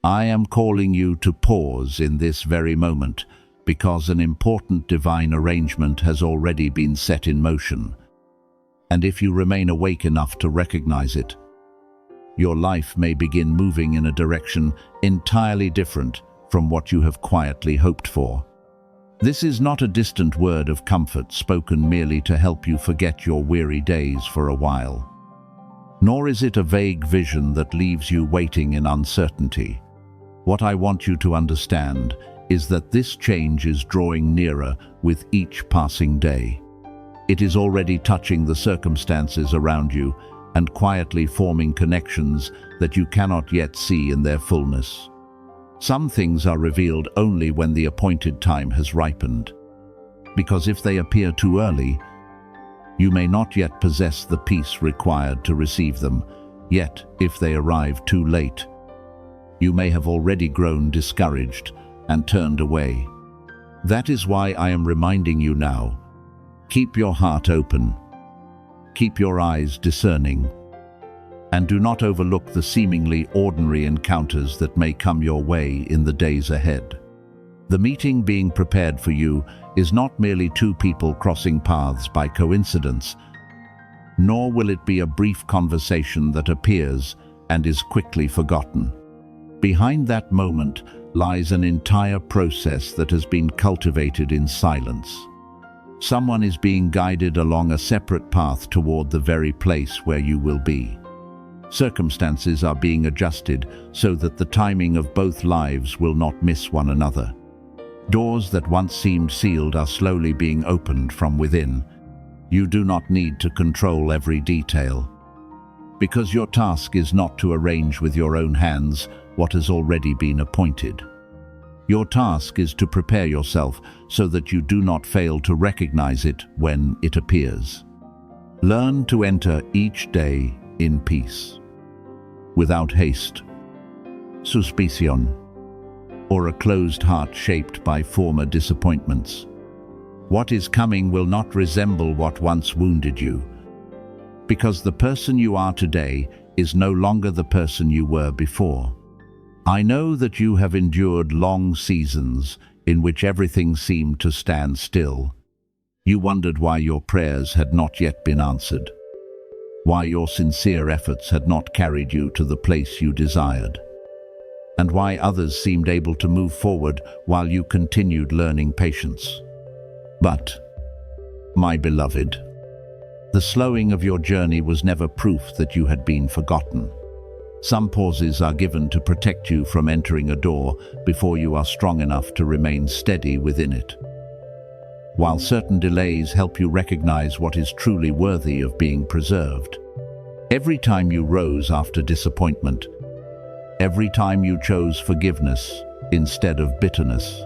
I am calling you to pause in this very moment because an important divine arrangement has already been set in motion. And if you remain awake enough to recognize it, your life may begin moving in a direction entirely different from what you have quietly hoped for. This is not a distant word of comfort spoken merely to help you forget your weary days for a while. Nor is it a vague vision that leaves you waiting in uncertainty. What I want you to understand is that this change is drawing nearer with each passing day. It is already touching the circumstances around you and quietly forming connections that you cannot yet see in their fullness. Some things are revealed only when the appointed time has ripened, because if they appear too early, you may not yet possess the peace required to receive them. Yet, if they arrive too late, you may have already grown discouraged and turned away. That is why I am reminding you now. Keep your heart open. Keep your eyes discerning. And do not overlook the seemingly ordinary encounters that may come your way in the days ahead. The meeting being prepared for you is not merely two people crossing paths by coincidence, nor will it be a brief conversation that appears and is quickly forgotten. Behind that moment lies an entire process that has been cultivated in silence. Someone is being guided along a separate path toward the very place where you will be. Circumstances are being adjusted so that the timing of both lives will not miss one another. Doors that once seemed sealed are slowly being opened from within. You do not need to control every detail, because your task is not to arrange with your own hands what has already been appointed. Your task is to prepare yourself so that you do not fail to recognize it when it appears. Learn to enter each day in peace, without haste, suspicion, or a closed heart shaped by former disappointments. What is coming will not resemble what once wounded you, because the person you are today is no longer the person you were before. I know that you have endured long seasons in which everything seemed to stand still. You wondered why your prayers had not yet been answered, why your sincere efforts had not carried you to the place you desired, and why others seemed able to move forward while you continued learning patience. But, my beloved, the slowing of your journey was never proof that you had been forgotten. Some pauses are given to protect you from entering a door before you are strong enough to remain steady within it. While certain delays help you recognize what is truly worthy of being preserved. Every time you rose after disappointment, every time you chose forgiveness instead of bitterness,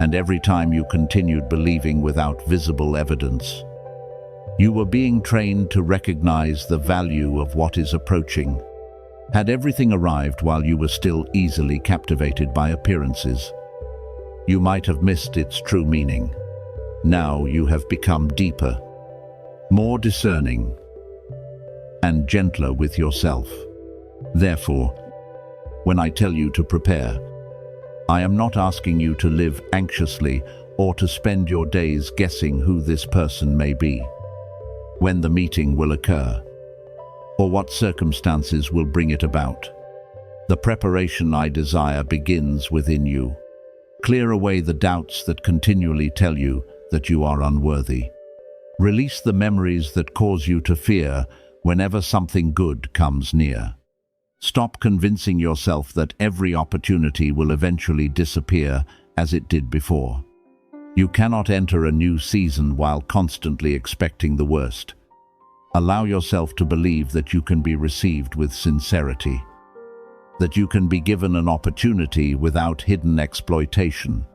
and every time you continued believing without visible evidence, you were being trained to recognize the value of what is approaching. Had everything arrived while you were still easily captivated by appearances, you might have missed its true meaning. Now you have become deeper, more discerning, and gentler with yourself. Therefore, when I tell you to prepare, I am not asking you to live anxiously or to spend your days guessing who this person may be, when the meeting will occur, or what circumstances will bring it about. The preparation I desire begins within you. Clear away the doubts that continually tell you that you are unworthy. Release the memories that cause you to fear whenever something good comes near. Stop convincing yourself that every opportunity will eventually disappear as it did before. You cannot enter a new season while constantly expecting the worst. Allow yourself to believe that you can be received with sincerity, that you can be given an opportunity without hidden exploitation,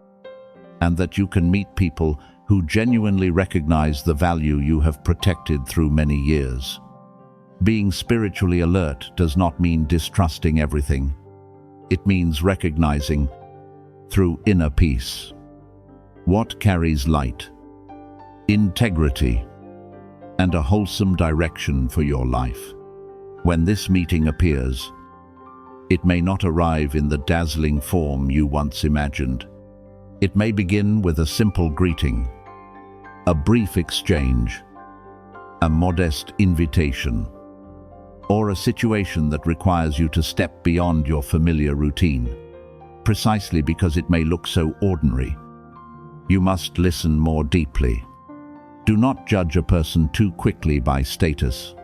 and that you can meet people who genuinely recognize the value you have protected through many years. Being spiritually alert does not mean distrusting everything. It means recognizing, through inner peace, what carries light, integrity, and a wholesome direction for your life. When this meeting appears, It may not arrive in the dazzling form you once imagined. It may begin with a simple greeting, a brief exchange, a modest invitation, or a situation that requires you to step beyond your familiar routine, precisely because it may look so ordinary. You must listen more deeply. Do not judge a person too quickly by status,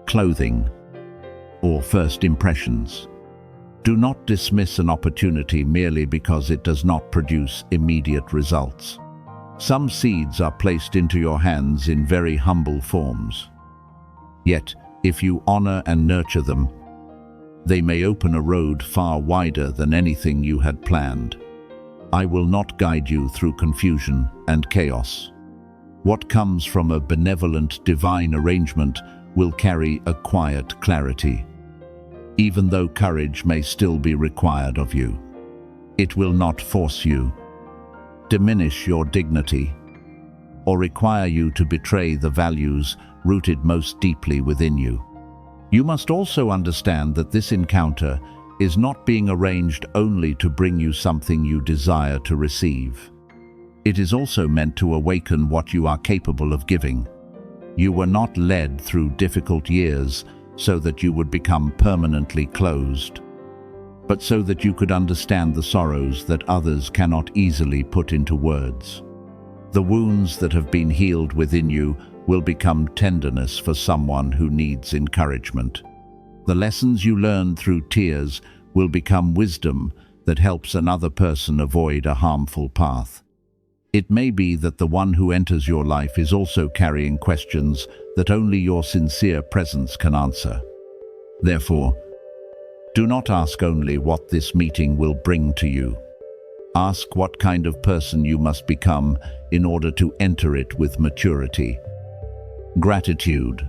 clothing, or first impressions. Do not dismiss an opportunity merely because it does not produce immediate results. Some seeds are placed into your hands in very humble forms. Yet, if you honor and nurture them, they may open a road far wider than anything you had planned. I will not guide you through confusion and chaos. What comes from a benevolent divine arrangement will carry a quiet clarity. Even though courage may still be required of you, it will not force you, diminish your dignity, or require you to betray the values rooted most deeply within you. You must also understand that this encounter is not being arranged only to bring you something you desire to receive. It is also meant to awaken what you are capable of giving. You were not led through difficult years so that you would become permanently closed, but so that you could understand the sorrows that others cannot easily put into words. The wounds that have been healed within you will become tenderness for someone who needs encouragement. The lessons you learn through tears will become wisdom that helps another person avoid a harmful path. It may be that the one who enters your life is also carrying questions that only your sincere presence can answer. Therefore, do not ask only what this meeting will bring to you. Ask what kind of person you must become in order to enter it with maturity, gratitude,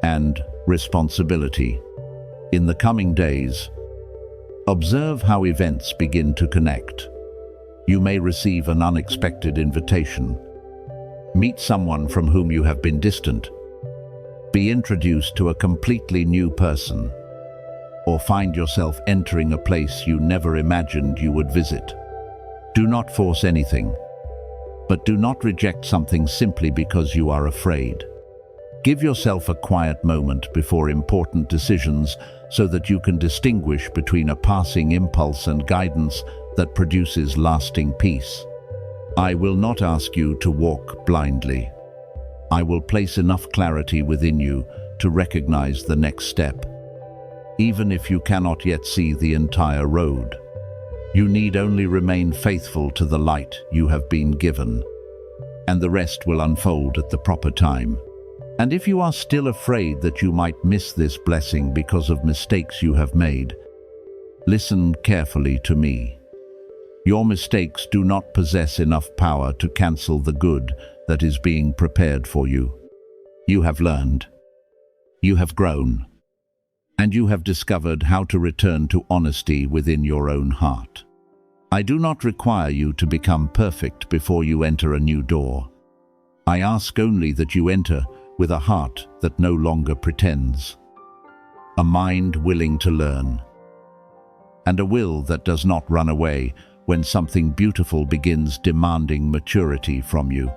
and responsibility. In the coming days, observe how events begin to connect. You may receive an unexpected invitation, meet someone from whom you have been distant, be introduced to a completely new person, or find yourself entering a place you never imagined you would visit. Do not force anything, but do not reject something simply because you are afraid. Give yourself a quiet moment before important decisions so that you can distinguish between a passing impulse and guidance that produces lasting peace. I will not ask you to walk blindly. I will place enough clarity within you to recognize the next step, even if you cannot yet see the entire road. You need only remain faithful to the light you have been given, and the rest will unfold at the proper time. And if you are still afraid that you might miss this blessing because of mistakes you have made, listen carefully to me. Your mistakes do not possess enough power to cancel the good that is being prepared for you. You have learned, you have grown, and you have discovered how to return to honesty within your own heart. I do not require you to become perfect before you enter a new door. I ask only that you enter with a heart that no longer pretends, a mind willing to learn, and a will that does not run away when something beautiful begins demanding maturity from you.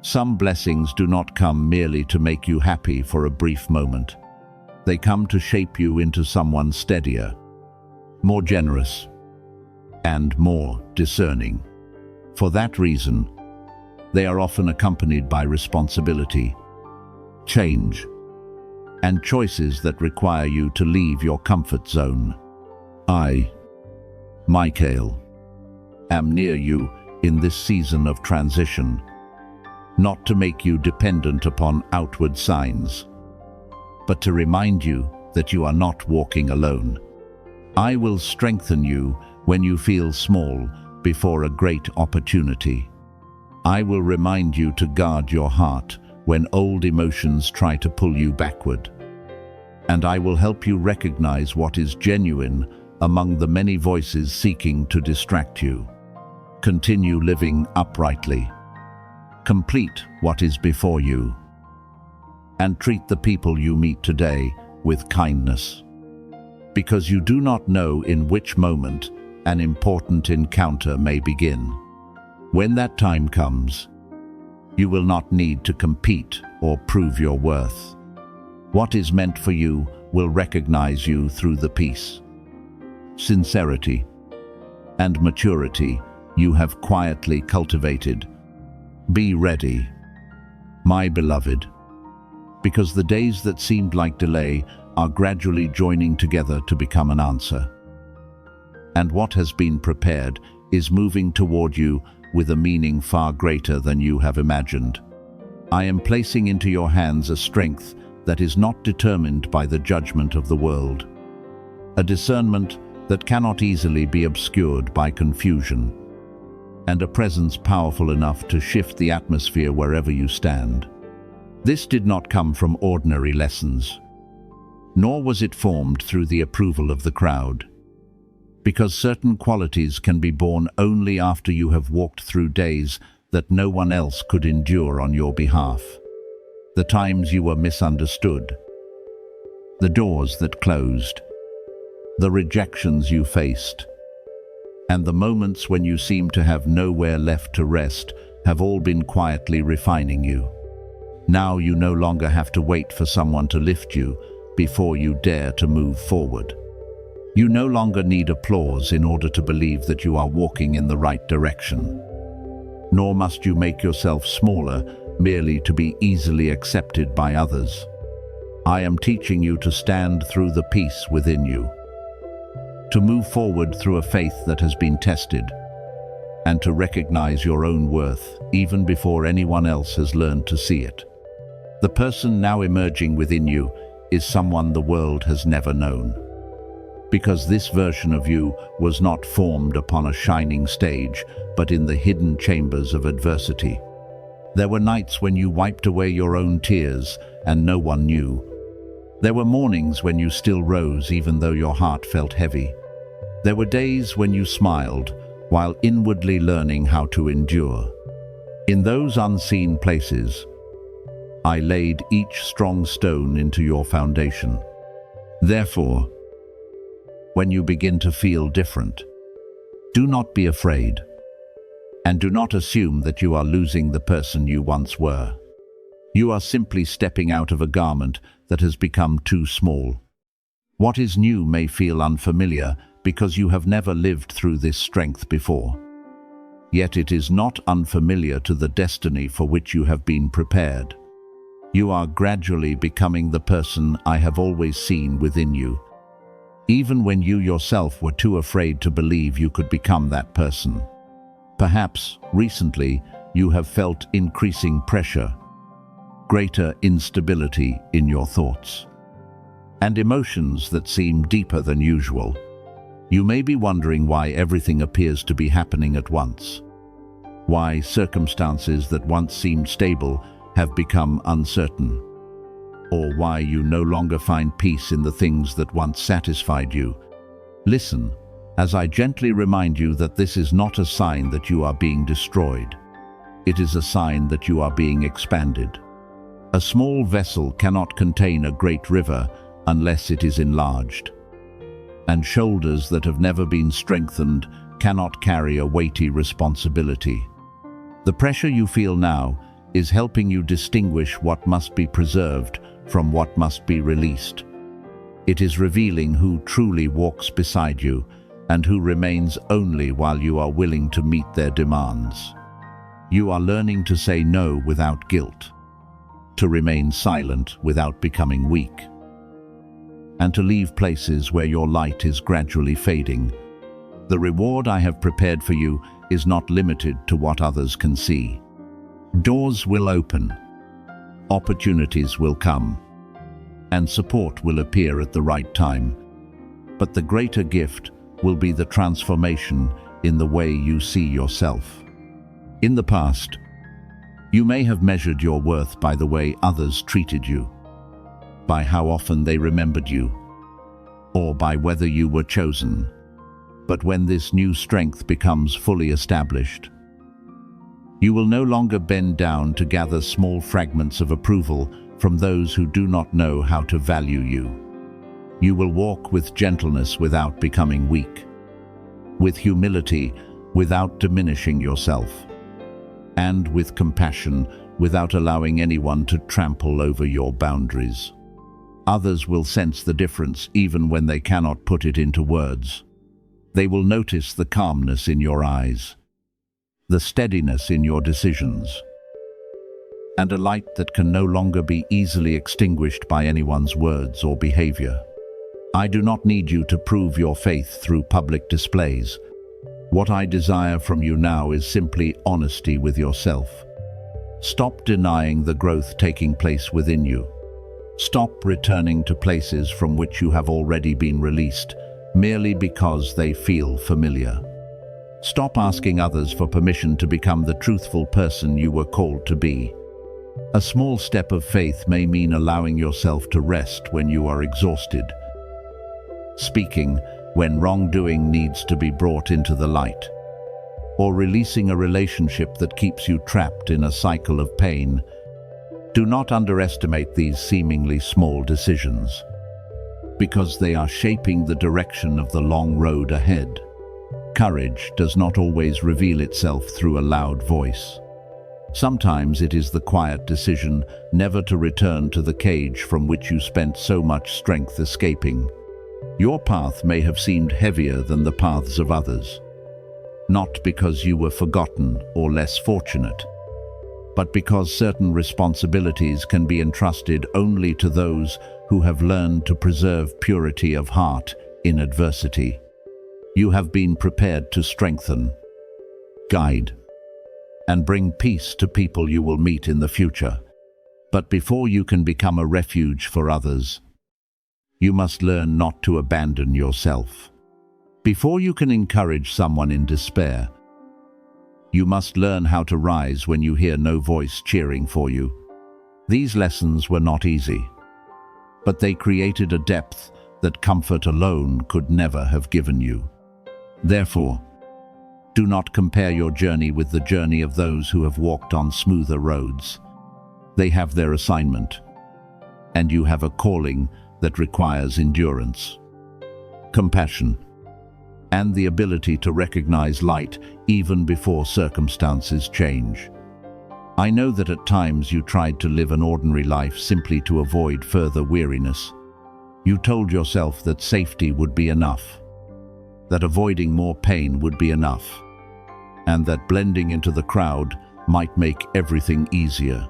Some blessings do not come merely to make you happy for a brief moment. They come to shape you into someone steadier, more generous, and more discerning. For that reason, they are often accompanied by responsibility, change, and choices that require you to leave your comfort zone. I, Michael, am near you in this season of transition, not to make you dependent upon outward signs, but to remind you that you are not walking alone. I will strengthen you when you feel small before a great opportunity. I will remind you to guard your heart when old emotions try to pull you backward. And I will help you recognize what is genuine among the many voices seeking to distract you. Continue living uprightly. Complete what is before you, and treat the people you meet today with kindness. because you do not know in which moment an important encounter may begin. When that time comes, you will not need to compete or prove your worth. What is meant for you will recognize you through the peace, sincerity, and maturity you have quietly cultivated. Be ready, my beloved, because the days that seemed like delay are gradually joining together to become an answer. And what has been prepared is moving toward you with a meaning far greater than you have imagined. I am placing into your hands a strength that is not determined by the judgment of the world, a discernment that cannot easily be obscured by confusion, and a presence powerful enough to shift the atmosphere wherever you stand. This did not come from ordinary lessons, nor was it formed through the approval of the crowd, because certain qualities can be born only after you have walked through days that no one else could endure on your behalf. The times you were misunderstood, the doors that closed, the rejections you faced, and the moments when you seemed to have nowhere left to rest have all been quietly refining you. Now you no longer have to wait for someone to lift you before you dare to move forward. You no longer need applause in order to believe that you are walking in the right direction. Nor must you make yourself smaller merely to be easily accepted by others. I am teaching you to stand through the peace within you, to move forward through a faith that has been tested, and to recognize your own worth even before anyone else has learned to see it. The person now emerging within you is someone the world has never known, because this version of you was not formed upon a shining stage, but in the hidden chambers of adversity. There were nights when you wiped away your own tears and no one knew. There were mornings when you still rose even though your heart felt heavy. There were days when you smiled while inwardly learning how to endure. In those unseen places, I laid each strong stone into your foundation. Therefore, when you begin to feel different, do not be afraid, and do not assume that you are losing the person you once were. You are simply stepping out of a garment that has become too small. What is new may feel unfamiliar because you have never lived through this strength before. Yet it is not unfamiliar to the destiny for which you have been prepared. You are gradually becoming the person I have always seen within you, even when you yourself were too afraid to believe you could become that person. Perhaps, recently, you have felt increasing pressure, greater instability in your thoughts, and emotions that seem deeper than usual. You may be wondering why everything appears to be happening at once, why circumstances that once seemed stable have become uncertain, or why you no longer find peace in the things that once satisfied you. Listen, as I gently remind you that this is not a sign that you are being destroyed. It is a sign that you are being expanded. A small vessel cannot contain a great river unless it is enlarged, and shoulders that have never been strengthened cannot carry a weighty responsibility. The pressure you feel now is helping you distinguish what must be preserved from what must be released. It is revealing who truly walks beside you and who remains only while you are willing to meet their demands. You are learning to say no without guilt, to remain silent without becoming weak, and to leave places where your light is gradually fading. The reward I have prepared for you is not limited to what others can see. Doors will open, opportunities will come, and support will appear at the right time. But the greater gift will be the transformation in the way you see yourself. In the past, you may have measured your worth by the way others treated you, by how often they remembered you, or by whether you were chosen. But when this new strength becomes fully established, you will no longer bend down to gather small fragments of approval from those who do not know how to value you. You will walk with gentleness without becoming weak, with humility without diminishing yourself, and with compassion without allowing anyone to trample over your boundaries. Others will sense the difference even when they cannot put it into words. They will notice the calmness in your eyes, the steadiness in your decisions, and a light that can no longer be easily extinguished by anyone's words or behavior. I do not need you to prove your faith through public displays. What I desire from you now is simply honesty with yourself. Stop denying the growth taking place within you. Stop returning to places from which you have already been released, merely because they feel familiar. Stop asking others for permission to become the truthful person you were called to be. A small step of faith may mean allowing yourself to rest when you are exhausted, speaking when wrongdoing needs to be brought into the light, or releasing a relationship that keeps you trapped in a cycle of pain. Do not underestimate these seemingly small decisions, because they are shaping the direction of the long road ahead. Courage does not always reveal itself through a loud voice. Sometimes it is the quiet decision never to return to the cage from which you spent so much strength escaping. Your path may have seemed heavier than the paths of others, not because you were forgotten or less fortunate, but because certain responsibilities can be entrusted only to those who have learned to preserve purity of heart in adversity. You have been prepared to strengthen, guide, and bring peace to people you will meet in the future. But before you can become a refuge for others, you must learn not to abandon yourself. Before you can encourage someone in despair, you must learn how to rise when you hear no voice cheering for you. These lessons were not easy, but they created a depth that comfort alone could never have given you. Therefore, do not compare your journey with the journey of those who have walked on smoother roads. They have their assignment, and you have a calling that requires endurance, compassion, and the ability to recognize light even before circumstances change. I know that at times you tried to live an ordinary life simply to avoid further weariness. You told yourself that safety would be enough, that avoiding more pain would be enough, and that blending into the crowd might make everything easier.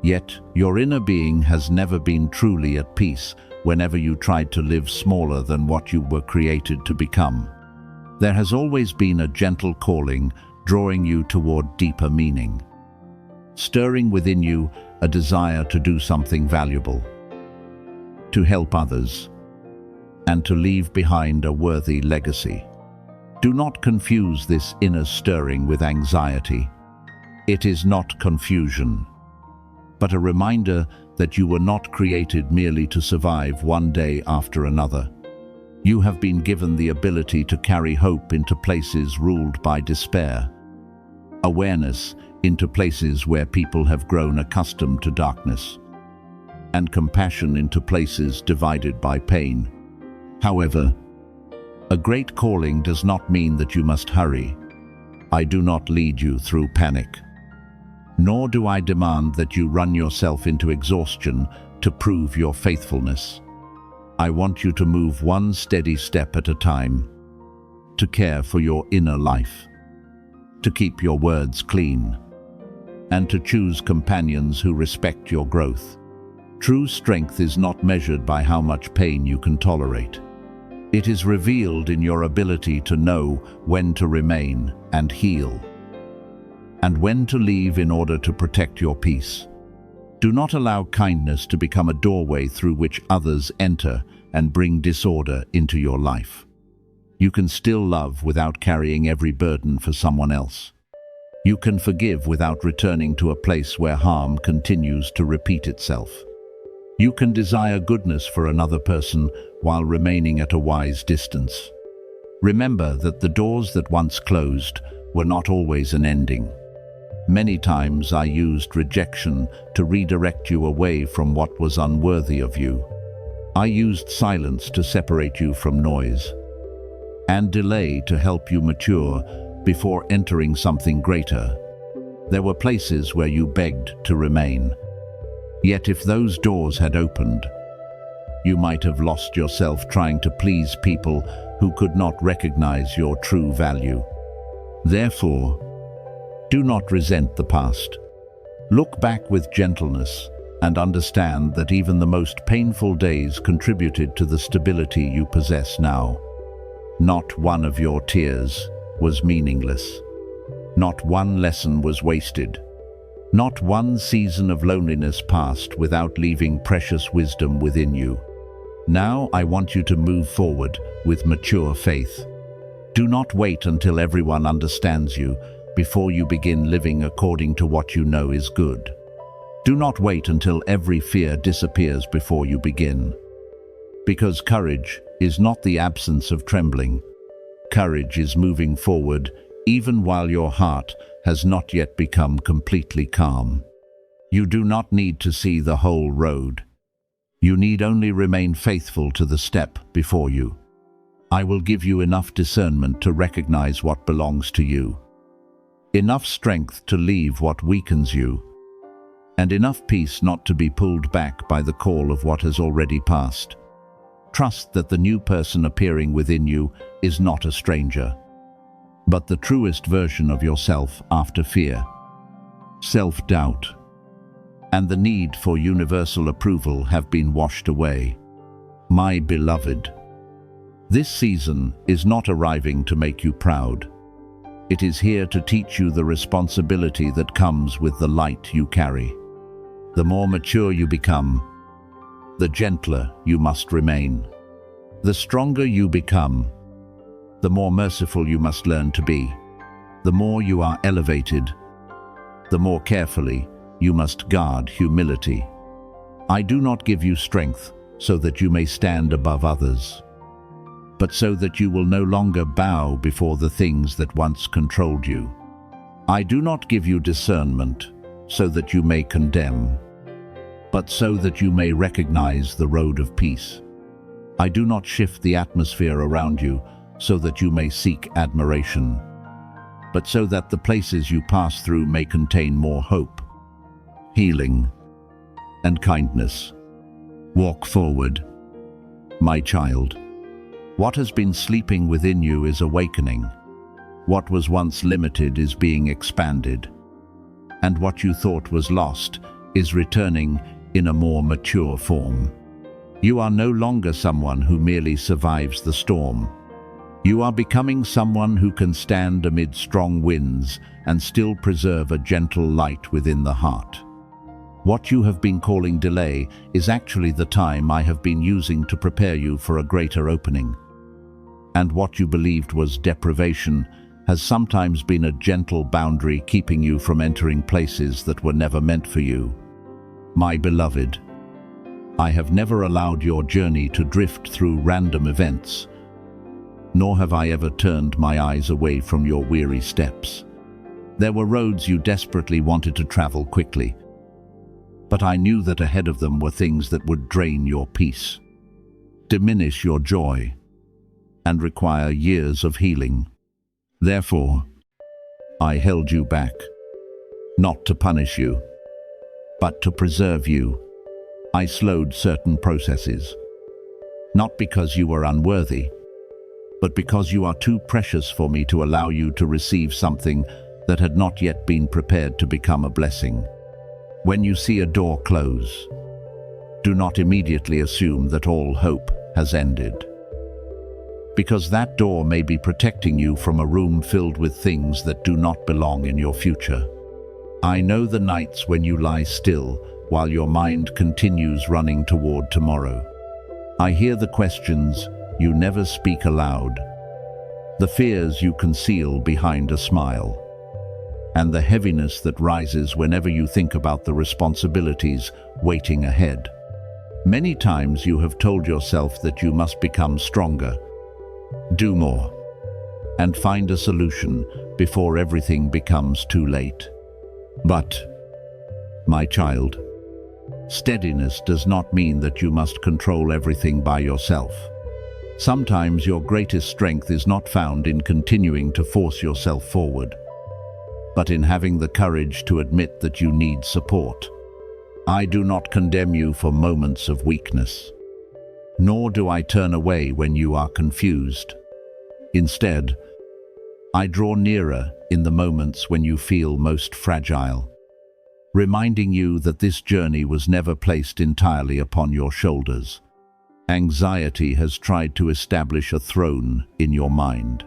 Yet, your inner being has never been truly at peace whenever you tried to live smaller than what you were created to become. There has always been a gentle calling drawing you toward deeper meaning, stirring within you a desire to do something valuable, to help others, and to leave behind a worthy legacy. Do not confuse this inner stirring with anxiety. It is not confusion, but a reminder that you were not created merely to survive one day after another. You have been given the ability to carry hope into places ruled by despair, awareness into places where people have grown accustomed to darkness, and compassion into places divided by pain. However, a great calling does not mean that you must hurry. I do not lead you through panic, nor do I demand that you run yourself into exhaustion to prove your faithfulness. I want you to move one steady step at a time, to care for your inner life, to keep your words clean, and to choose companions who respect your growth. True strength is not measured by how much pain you can tolerate. It is revealed in your ability to know when to remain and heal, and when to leave in order to protect your peace. Do not allow kindness to become a doorway through which others enter and bring disorder into your life. You can still love without carrying every burden for someone else. You can forgive without returning to a place where harm continues to repeat itself. You can desire goodness for another person while remaining at a wise distance. Remember that the doors that once closed were not always an ending. Many times I used rejection to redirect you away from what was unworthy of you. I used silence to separate you from noise, and delay to help you mature before entering something greater. There were places where you begged to remain. Yet if those doors had opened, you might have lost yourself trying to please people who could not recognize your true value. Therefore, do not resent the past. Look back with gentleness and understand that even the most painful days contributed to the stability you possess now. Not one of your tears was meaningless. Not one lesson was wasted. Not one season of loneliness passed without leaving precious wisdom within you. Now I want you to move forward with mature faith. Do not wait until everyone understands you before you begin living according to what you know is good. Do not wait until every fear disappears before you begin. Because courage is not the absence of trembling. Courage is moving forward even while your heart has not yet become completely calm. You do not need to see the whole road. You need only remain faithful to the step before you. I will give you enough discernment to recognize what belongs to you, enough strength to leave what weakens you, and enough peace not to be pulled back by the call of what has already passed. Trust that the new person appearing within you is not a stranger, but the truest version of yourself after fear, self-doubt, and the need for universal approval have been washed away. My beloved, this season is not arriving to make you proud. It is here to teach you the responsibility that comes with the light you carry. The more mature you become, the gentler you must remain. The stronger you become, the more merciful you must learn to be. The more you are elevated, the more carefully you must guard humility. I do not give you strength so that you may stand above others, but so that you will no longer bow before the things that once controlled you. I do not give you discernment so that you may condemn, but so that you may recognize the road of peace. I do not shift the atmosphere around you so that you may seek admiration, but so that the places you pass through may contain more hope, healing, and kindness. Walk forward, my child. What has been sleeping within you is awakening. What was once limited is being expanded, and what you thought was lost is returning in a more mature form. You are no longer someone who merely survives the storm. You are becoming someone who can stand amid strong winds and still preserve a gentle light within the heart. What you have been calling delay is actually the time I have been using to prepare you for a greater opening. And what you believed was deprivation has sometimes been a gentle boundary keeping you from entering places that were never meant for you. My beloved, I have never allowed your journey to drift through random events, nor have I ever turned my eyes away from your weary steps. There were roads you desperately wanted to travel quickly, but I knew that ahead of them were things that would drain your peace, diminish your joy, and require years of healing. Therefore, I held you back, not to punish you, but to preserve you. I slowed certain processes, not because you were unworthy, but because you are too precious for me to allow you to receive something that had not yet been prepared to become a blessing. When you see a door close, do not immediately assume that all hope has ended, because that door may be protecting you from a room filled with things that do not belong in your future. I know the nights when you lie still while your mind continues running toward tomorrow. I hear the questions you never speak aloud, the fears you conceal behind a smile, and the heaviness that rises whenever you think about the responsibilities waiting ahead. Many times you have told yourself that you must become stronger, do more, and find a solution before everything becomes too late. But, my child, Steadiness does not mean that you must control everything by yourself. Sometimes your greatest strength is not found in continuing to force yourself forward, but in having the courage to admit that you need support. I do not condemn you for moments of weakness, nor do I turn away when you are confused. Instead, I draw nearer in the moments when you feel most fragile, reminding you that this journey was never placed entirely upon your shoulders. Anxiety has tried to establish a throne in your mind,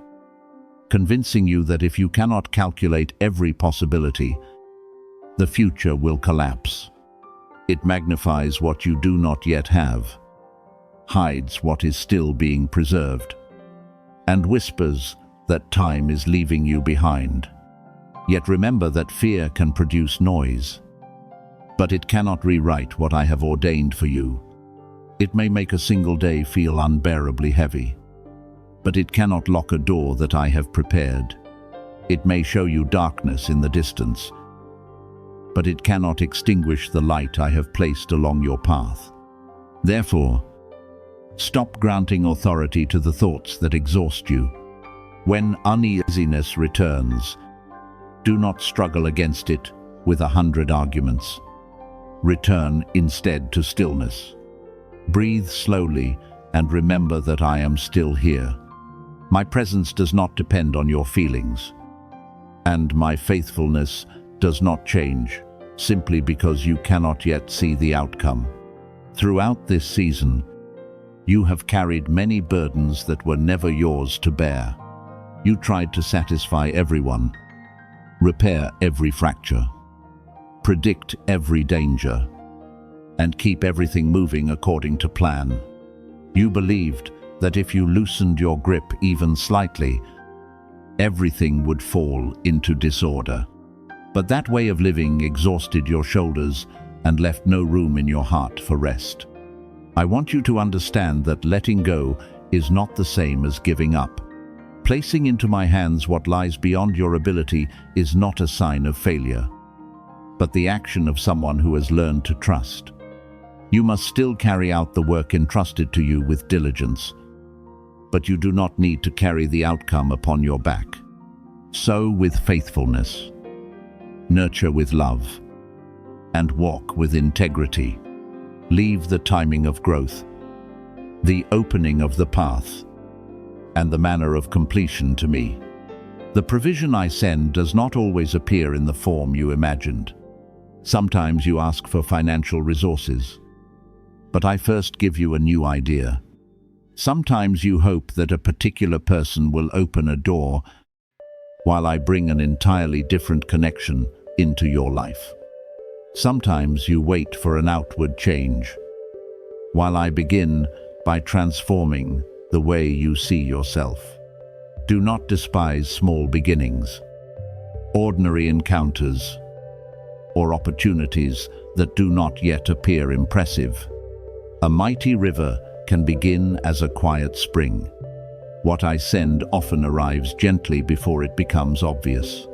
convincing you that if you cannot calculate every possibility, the future will collapse. It magnifies what you do not yet have, hides what is still being preserved, and whispers that time is leaving you behind. Yet remember that fear can produce noise, but it cannot rewrite what I have ordained for you. It may make a single day feel unbearably heavy, but it cannot lock a door that I have prepared. It may show you darkness in the distance, but it cannot extinguish the light I have placed along your path. Therefore, stop granting authority to the thoughts that exhaust you. When uneasiness returns, do not struggle against it with 100 arguments. Return instead to stillness. Breathe slowly and remember that I am still here. My presence does not depend on your feelings, and my faithfulness does not change simply because you cannot yet see the outcome. Throughout this season, you have carried many burdens that were never yours to bear. You tried to satisfy everyone, repair every fracture, predict every danger, and keep everything moving according to plan. You believed that if you loosened your grip even slightly, everything would fall into disorder. But that way of living exhausted your shoulders and left no room in your heart for rest. I want you to understand that letting go is not the same as giving up. Placing into my hands what lies beyond your ability is not a sign of failure, but the action of someone who has learned to trust. You must still carry out the work entrusted to you with diligence, but you do not need to carry the outcome upon your back. Sow with faithfulness, nurture with love, and walk with integrity. Leave the timing of growth, the opening of the path, and the manner of completion to me. The provision I send does not always appear in the form you imagined. Sometimes you ask for financial resources, but I first give you a new idea. Sometimes you hope that a particular person will open a door, while I bring an entirely different connection into your life. Sometimes you wait for an outward change, while I begin by transforming the way you see yourself. Do not despise small beginnings, ordinary encounters, or opportunities that do not yet appear impressive. A mighty river can begin as a quiet spring. What I send often arrives gently before it becomes obvious,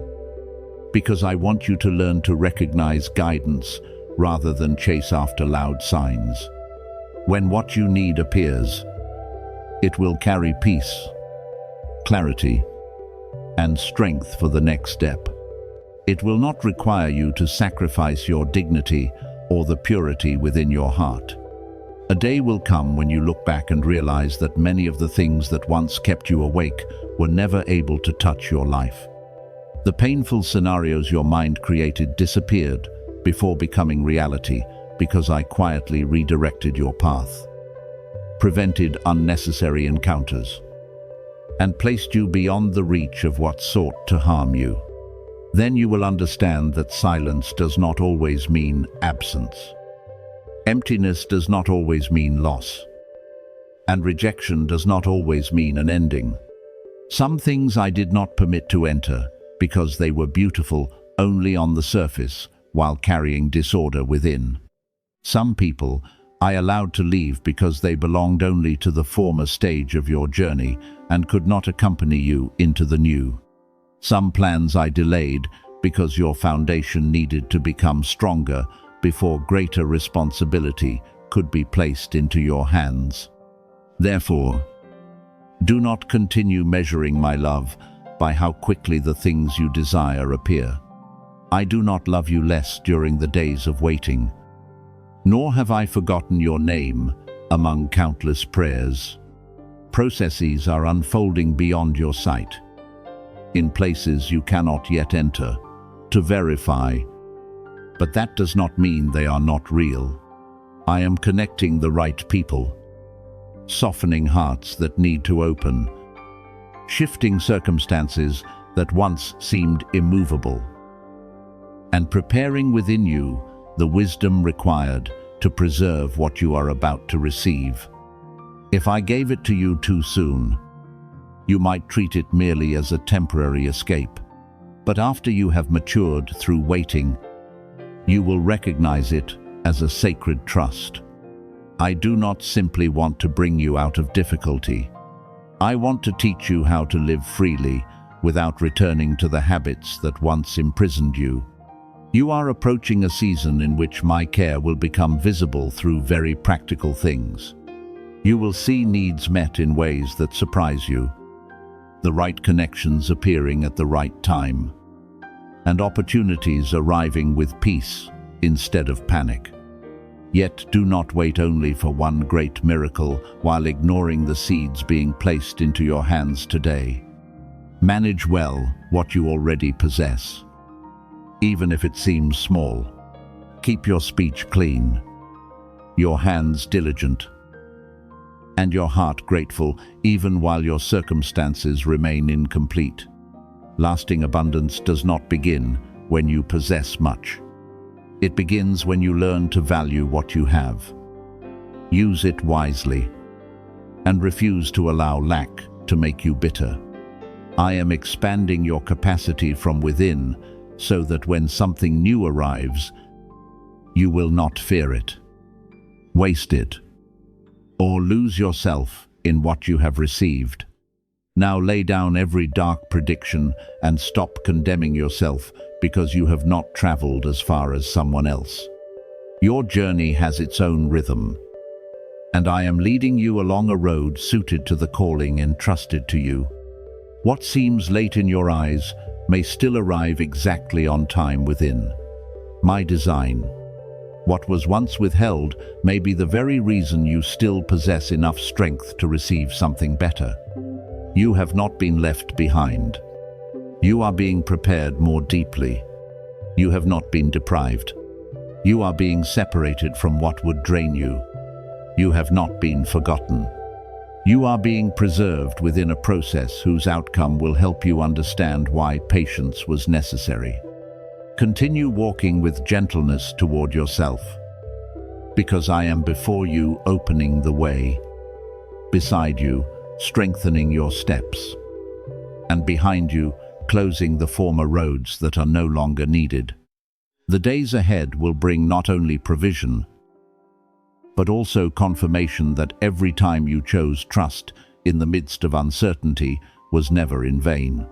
because I want you to learn to recognize guidance rather than chase after loud signs. When what you need appears, it will carry peace, clarity, and strength for the next step. It will not require you to sacrifice your dignity or the purity within your heart. A day will come when you look back and realize that many of the things that once kept you awake were never able to touch your life. The painful scenarios your mind created disappeared before becoming reality because I quietly redirected your path, prevented unnecessary encounters, and placed you beyond the reach of what sought to harm you. Then you will understand that silence does not always mean absence. Emptiness does not always mean loss, and rejection does not always mean an ending. Some things I did not permit to enter because they were beautiful only on the surface while carrying disorder within. Some people I allowed to leave because they belonged only to the former stage of your journey and could not accompany you into the new. Some plans I delayed because your foundation needed to become stronger before greater responsibility could be placed into your hands. Therefore, do not continue measuring my love by how quickly the things you desire appear. I do not love you less during the days of waiting, nor have I forgotten your name among countless prayers. Processes are unfolding beyond your sight, in places you cannot yet enter, to verify, but that does not mean they are not real. I am connecting the right people, softening hearts that need to open, shifting circumstances that once seemed immovable, and preparing within you the wisdom required to preserve what you are about to receive. If I gave it to you too soon, you might treat it merely as a temporary escape. But after you have matured through waiting, you will recognize it as a sacred trust. I do not simply want to bring you out of difficulty. I want to teach you how to live freely without returning to the habits that once imprisoned you. You are approaching a season in which my care will become visible through very practical things. You will see needs met in ways that surprise you, the right connections appearing at the right time, and opportunities arriving with peace instead of panic. Yet do not wait only for one great miracle while ignoring the seeds being placed into your hands today. Manage well what you already possess, even if it seems small. Keep your speech clean, your hands diligent, and your heart grateful even while your circumstances remain incomplete. Lasting abundance does not begin when you possess much. It begins when you learn to value what you have. Use it wisely, and refuse to allow lack to make you bitter. I am expanding your capacity from within so that when something new arrives, you will not fear it, waste it, or lose yourself in what you have received. Now lay down every dark prediction and stop condemning yourself because you have not traveled as far as someone else. Your journey has its own rhythm, and I am leading you along a road suited to the calling entrusted to you. What seems late in your eyes may still arrive exactly on time within my design. What was once withheld may be the very reason you still possess enough strength to receive something better. You have not been left behind. You are being prepared more deeply. You have not been deprived. You are being separated from what would drain you. You have not been forgotten. You are being preserved within a process whose outcome will help you understand why patience was necessary. Continue walking with gentleness toward yourself, because I am before you opening the way, beside you strengthening your steps, and behind you closing the former roads that are no longer needed. The days ahead will bring not only provision, but also confirmation that every time you chose trust in the midst of uncertainty was never in vain.